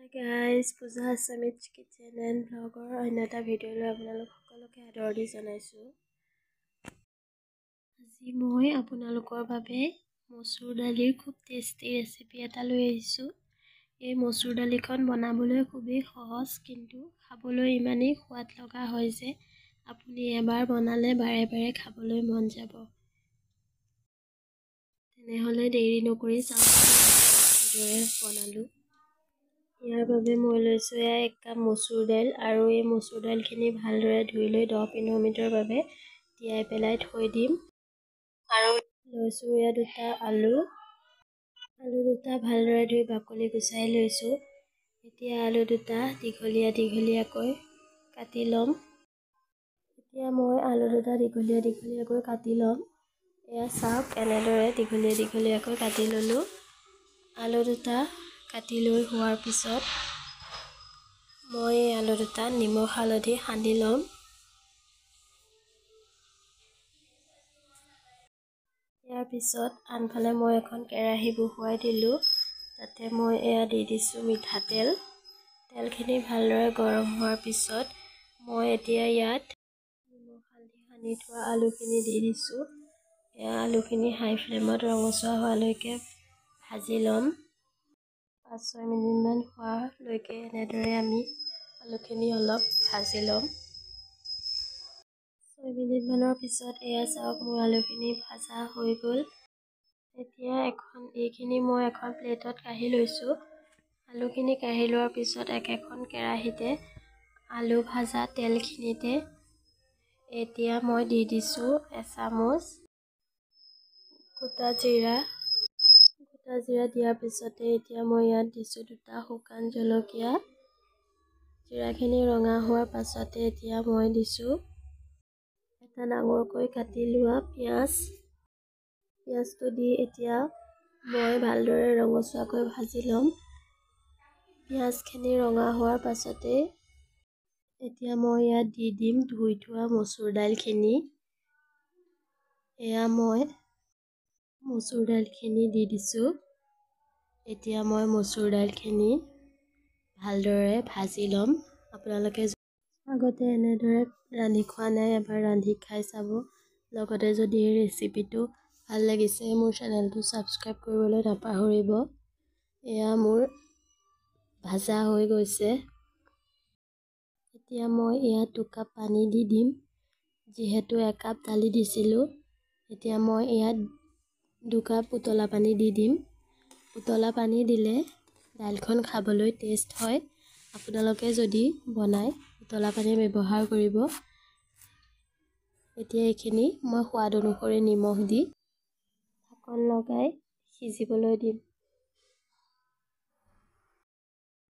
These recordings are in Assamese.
Hi guys, Pooja Assamit Kitchen and Vlogger another video লৈ আপোনালোক সকলোকে আদৰণি জনাইছো। আজি মই আপোনালোকৰ বাবে মচুৰ দালিৰ খুব টেষ্টি ৰেচিপি এটা লৈ আহিছো। এই মচুৰ দালিখন বনাবলৈ খুবেই সহজ কিন্তু খাবলৈ ইমানেই সোৱাদ লগা হয় যে আপুনি এবাৰ বনালে বাৰে বাৰে খাবলৈ মন যাব। তেনেহলে দেৰি নকৰি চাওক কিদৰে বনালো। ইয়াৰ বাবে মই লৈছো 1 কাপ মচুৰ দাইল আৰু এই মচুৰ দাইলখিনি ভালদৰে ধুই লৈ 10-15 মিনিটৰ বাবে তিয়াই পেলাই থৈ দিম। আৰু লৈছো 2টা আলু দুটা ভালদৰে ধুই বাকলি গুচাই লৈছো। এতিয়া আলু দুটা দীঘলীয়াকৈ কাটি লম। এয়া চাওক এনেদৰে দীঘলীয়াকৈ কাটি ললো। আলু দুটা কাটি লৈ হোৱাৰ পিছত মই আলু দুটা নিমখ হালধি সানি লম। ইয়াৰ পিছত আনফালে মই এখন কেৰাহী বহুৱাই দিলো। তাতে মই এয়া দি দিছো মিঠাতেল। তেলখিনি ভালদৰে গৰম হোৱাৰ পিছত মই এতিয়া ইয়াত নিমখ হালধি সানি থোৱা আলুখিনি দি দিছো। এয়া আলুখিনি হাই ফ্লেমত ৰঙচুৱা হোৱালৈকে ভাজি ল'ম। 5-6 মিনিটমান হোৱালৈকে এনেদৰে আমি আলুখিনি অলপ ভাজি ল'ম। 6 মিনিটমানৰ পিছত এয়া চাওক মোৰ আলুখিনি ভাজা হৈ গ'ল। এতিয়া এইখিনি মই এখন প্লেটত কাঢ়ি লৈছো। আলুখিনি কাঢ়ি লোৱাৰ পিছত একেখন কেৰাহীতে আলু ভাজা তেলখিনিতে এতিয়া মই দি দিছো এচামুচ গোটা জিৰা দিয়াৰ পিছতে এতিয়া মই ইয়াত দিছো 2টা শুকান জলকীয়া। জিৰাখিনি ৰঙা হোৱাৰ পাছতে এতিয়া মই দিছো এটা ডাঙৰকৈ কাটি লোৱা পিঁয়াজটো দি এতিয়া মই ভালদৰে ৰঙচুৱাকৈ ভাজি ল'ম। পিঁয়াজখিনি ৰঙা হোৱাৰ পাছতে এতিয়া মই ইয়াত দি দিম ধুই থোৱা মচুৰ দাইলখিনি। এয়া মই মচুৰ দাইলখিনি দি দিছো। এতিয়া মই মচুৰ দাইলখিনি ভালদৰে ভাজি ল'ম। আপোনালোকে আগতে এনেদৰে ৰান্ধি খোৱা নাই এবাৰ ৰান্ধি খাই চাব। লগতে যদি এই ৰেচিপিটো ভাল লাগিছে মোৰ চেনেলটো ছাবস্ক্ৰাইব কৰিবলৈ নাপাহৰিব। এয়া মোৰ ভাজা হৈ গৈছে। এতিয়া মই ইয়াত 2 কাপ পানী দি দিম। যিহেতু 1 কাপ দালি দিছিলো এতিয়া মই ইয়াত 2 কাপ উতলা পানী দি দিম। উতলা পানী দিলে দাইলখন খাবলৈ টেষ্ট হয়। আপোনালোকে যদি বনাই উতলা পানী ব্যৱহাৰ কৰিব। এতিয়া এইখিনি মই সোৱাদ অনুসৰি নিমখ দি ঢাকন লগাই সিজিবলৈ দিম।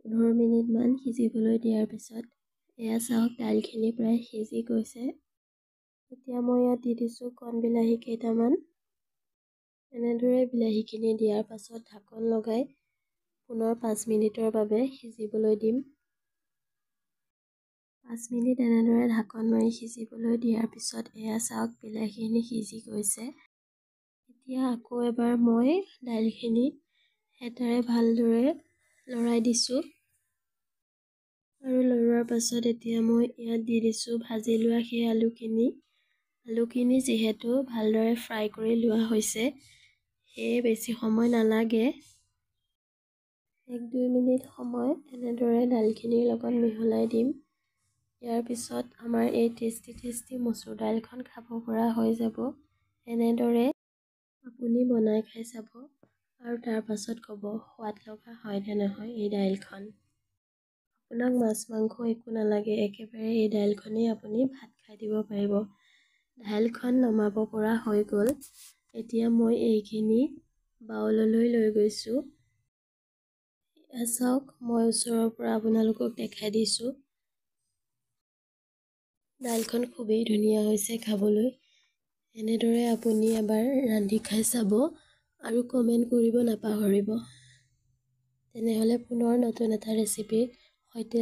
15 মিনিটমান সিজিবলৈ দিয়াৰ পিছত এয়া চাওক দাইলখিনি প্ৰায় সিজি গৈছে। এতিয়া মই ইয়াত দি দিছো কণ বিলাহী কেইটামান। এনেদৰে বিলাহীখিনি দিয়াৰ পাছত ঢাকন লগাই পুনৰ 5 মিনিটৰ বাবে সিজিবলৈ দিম। 5 মিনিট এনেদৰে ঢাকন মাৰি সিজিবলৈ দিয়াৰ পিছত এয়া চাওক বিলাহীখিনি সিজি গৈছে। এতিয়া আকৌ এবাৰ মই দাইলখিনি হেতাৰে ভালদৰে লৰাই দিছো। আৰু লৰোৱাৰ পাছত এতিয়া মই ইয়াত দি দিছো ভাজি লোৱা সেই আলুখিনি যিহেতু ভালদৰে ফ্ৰাই কৰি লোৱা হৈছে সেয়ে বেছি সময় নালাগে। 1-2 মিনিট সময় এনেদৰে দাইলখিনিৰ লগত মিহলাই দিম। ইয়াৰ পিছত আমাৰ এই টেষ্টি মচুৰ দাইলখন খাব পৰা হৈ যাব। এনেদৰে আপুনি বনাই খাই চাব আৰু তাৰ পাছত ক'ব সোৱাদ লগা হয় নে নহয় এই দাইলখন। আপোনাক মাছ মাংস একো নালাগে, একেবাৰে এই দাইলখনেই আপুনি ভাত খাই দিব পাৰিব। দাইলখন নমাব পৰা হৈ গ'ল। এতিয়া মই এইখিনি বাউললৈ লৈ গৈছো। এয়া চাওক মই ওচৰৰ পৰা আপোনালোকক দেখাই দিছো। দাইলখন খুবেই ধুনীয়া হৈছে খাবলৈ। এনেদৰে আপুনি এবাৰ ৰান্ধি খাই চাব আৰু কমেণ্ট কৰিব নাপাহৰিব। তেনেহলে পুনৰ নতুন এটা ৰেচিপিৰ সৈতে